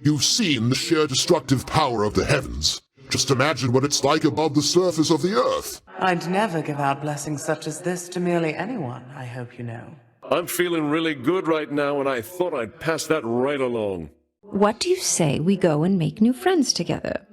You've seen the sheer destructive power of the heavens. Just imagine what it's like above the surface of the earth. I'd never give out blessings such as this to merely anyone, I hope you know. I'm feeling really good right now, and I thought I'd pass that right along. What do you say we go and make new friends together,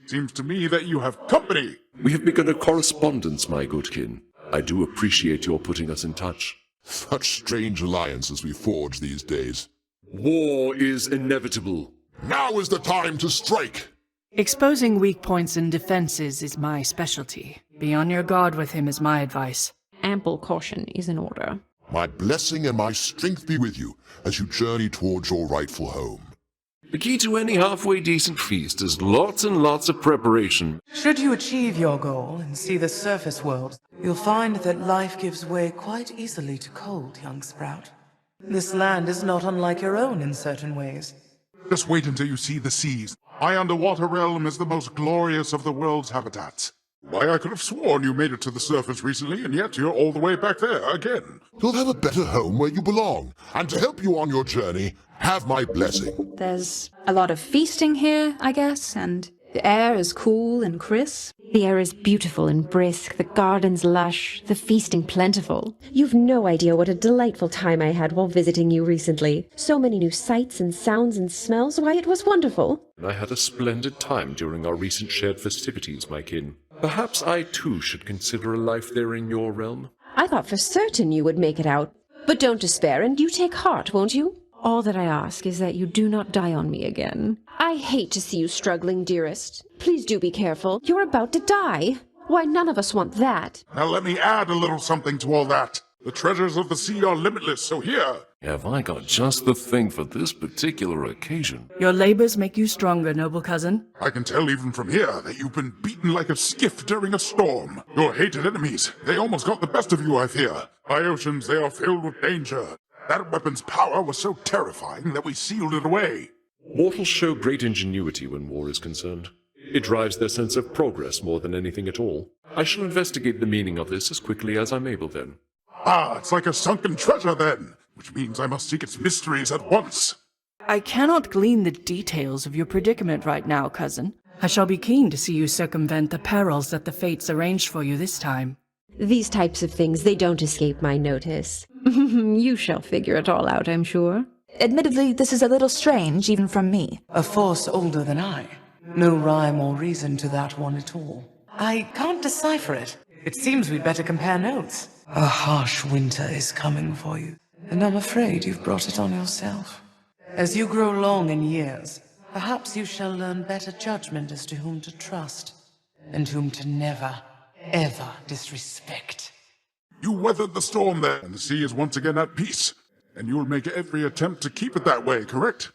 Seems to me that you have company. We have begun a correspondence, my good kin. I do appreciate your putting us in touch. Such strange alliances we forge these days. War is inevitable. Now is the time to strike! Exposing weak points and defenses is my specialty. Be on your guard with him is my advice. Ample caution is in order. My blessing and my strength be with you as you journey towards your rightful home. The key to any halfway decent feast is lots and lots of preparation. Should you achieve your goal and see the surface world, you'll find that life gives way quite easily to cold, young sprout. This land is not unlike your own in certain ways. Just wait until you see the seas. My underwater realm is the most glorious of the world's habitats. Why, I could have sworn you made it to the surface recently, and yet you're all the way back there again. You'll have a better home where you belong, and to help you on your journey, have my blessing. There's a lot of feasting here, I guess, and the air is cool and crisp. The air is beautiful and brisk, the gardens lush, the feasting plentiful. You've no idea what a delightful time I had while visiting you recently. So many new sights and sounds and smells, why, it was wonderful. I had a splendid time during our recent shared festivities, my kin. Perhaps I too should consider a life there in your realm. I thought for certain you would make it out. But don't despair, and you take heart, won't you? All that I ask is that you do not die on me again. I hate to see you struggling, dearest. Please do be careful. You're about to die. Why, none of us want that. Now let me add a little something to all that. The treasures of the sea are limitless, so here. Have I got just the thing for this particular occasion? Your labors make you stronger, noble cousin. I can tell even from here that you've been beaten like a skiff during a storm. Your hated enemies, they almost got the best of you, I fear. By oceans, they are filled with danger. That weapon's power was so terrifying that we sealed it away. Mortals show great ingenuity when war is concerned. It drives their sense of progress more than anything at all. I shall investigate the meaning of this as quickly as I'm able then. Ah, it's like a sunken treasure then, which means I must seek its mysteries at once. I cannot glean the details of your predicament right now, cousin. I shall be keen to see you circumvent the perils that the fates arranged for you this time. These types of things, they don't escape my notice. You shall figure it all out, I'm sure. Admittedly, this is a little strange, even from me. A force older than I. No rhyme or reason to that one at all. I can't decipher it. It seems we'd better compare notes. A harsh winter is coming for you, and I'm afraid you've brought it on yourself. As you grow long in years, perhaps you shall learn better judgment as to whom to trust, and whom to never, ever disrespect. You weathered the storm there, and the sea is once again at peace. And you'll make every attempt to keep it that way, correct?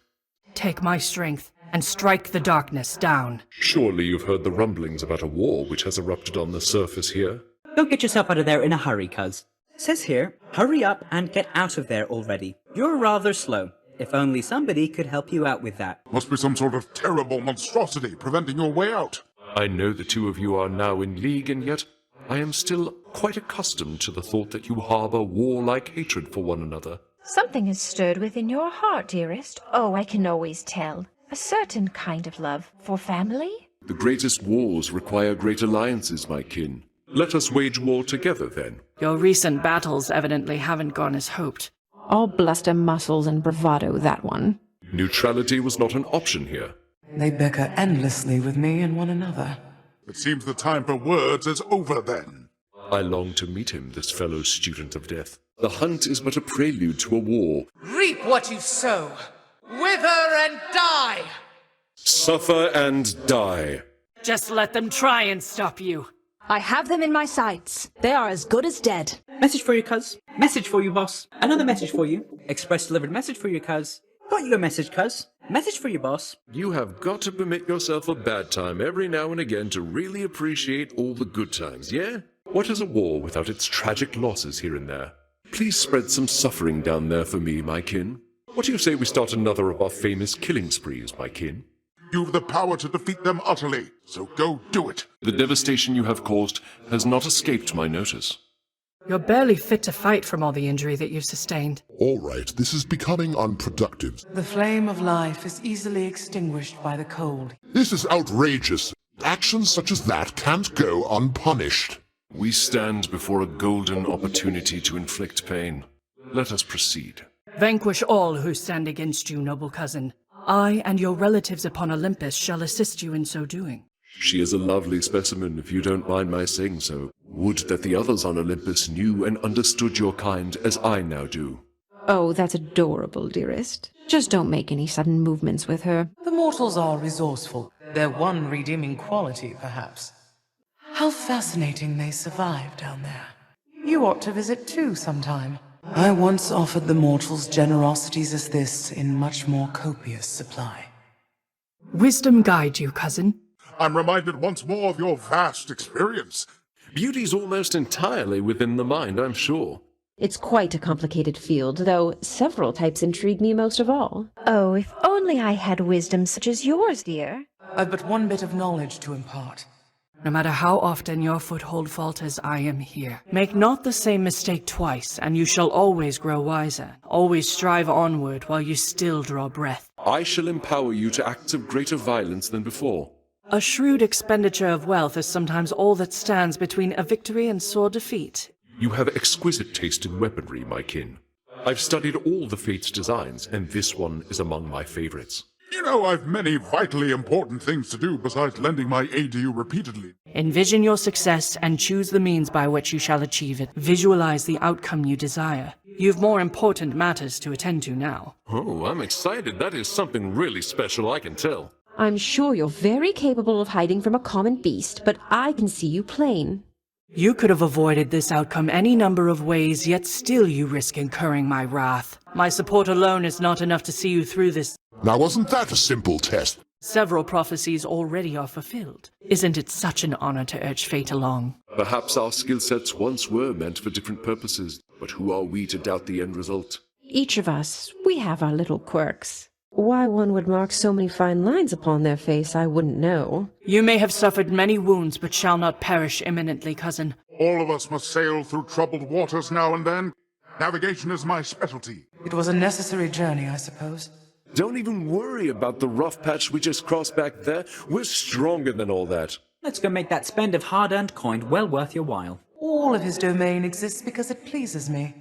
Take my strength and strike the darkness down. Surely you've heard the rumblings about a war which has erupted on the surface here? Don't get yourself out of there in a hurry, cuz. Says here, hurry up and get out of there already. You're rather slow. If only somebody could help you out with that. Must be some sort of terrible monstrosity preventing your way out. I know the two of you are now in league, and yet I am still quite accustomed to the thought that you harbor warlike hatred for one another. Something has stirred within your heart, dearest. Oh, I can always tell. A certain kind of love for family? The greatest wars require great alliances, my kin. Let us wage war together, then. Your recent battles evidently haven't gone as hoped. All bluster, muscles, and bravado, that one. Neutrality was not an option here. They bicker endlessly with me and one another. It seems the time for words is over then. I long to meet him, this fellow student of death. The hunt is but a prelude to a war. Reap what you sow! Wither and die! Suffer and die. Just let them try and stop you. I have them in my sights. They are as good as dead. Message for you, cuz. Message for you, boss. Another message for you. Express delivered message for you, cuz. Got your message, cuz. Message for you, boss. You have got to permit yourself a bad time every now and again to really appreciate all the good times, yeah? What is a war without its tragic losses here and there? Please spread some suffering down there for me, my kin. What do you say we start another of our famous killing sprees, my kin? You've the power to defeat them utterly, so go do it. The devastation you have caused has not escaped my notice. You're barely fit to fight from all the injury that you've sustained. All right, this is becoming unproductive. The flame of life is easily extinguished by the cold. This is outrageous. Actions such as that can't go unpunished. We stand before a golden opportunity to inflict pain. Let us proceed. Vanquish all who stand against you, noble cousin. I and your relatives upon Olympus shall assist you in so doing. She is a lovely specimen, if you don't mind my saying so. Would that the others on Olympus knew and understood your kind as I now do. Oh, that's adorable, dearest. Just don't make any sudden movements with her. The mortals are resourceful. Their one redeeming quality, perhaps. How fascinating they survive down there. You ought to visit too sometime. I once offered the mortals generosities as this in much more copious supply. Wisdom guide you, cousin. I'm reminded once more of your vast experience. Beauty's almost entirely within the mind, I'm sure. It's quite a complicated field, though several types intrigue me most of all. Oh, if only I had wisdom such as yours, dear. I've but one bit of knowledge to impart. No matter how often your foothold falters, I am here. Make not the same mistake twice, and you shall always grow wiser. Always strive onward while you still draw breath. I shall empower you to acts of greater violence than before. A shrewd expenditure of wealth is sometimes all that stands between a victory and sore defeat. You have exquisite taste in weaponry, my kin. I've studied all the Fates' designs, and this one is among my favorites. You know, I've many vitally important things to do besides lending my aid to you repeatedly. Envision your success and choose the means by which you shall achieve it. Visualize the outcome you desire. You've more important matters to attend to now. Oh, I'm excited. That is something really special, I can tell. I'm sure you're very capable of hiding from a common beast, but I can see you plain. You could have avoided this outcome any number of ways, yet still you risk incurring my wrath. My support alone is not enough to see you through this. Now wasn't that a simple test? Several prophecies already are fulfilled. Isn't it such an honor to urge fate along? Perhaps our skill sets once were meant for different purposes, but who are we to doubt the end result? Each of us, we have our little quirks. Why one would mark so many fine lines upon their face, I wouldn't know. You may have suffered many wounds, but shall not perish imminently, cousin. All of us must sail through troubled waters now and then. Navigation is my specialty. It was a necessary journey, I suppose. Don't even worry about the rough patch we just crossed back there. We're stronger than all that. Let's go make that spend of hard-earned coin well worth your while. All of his domain exists because it pleases me.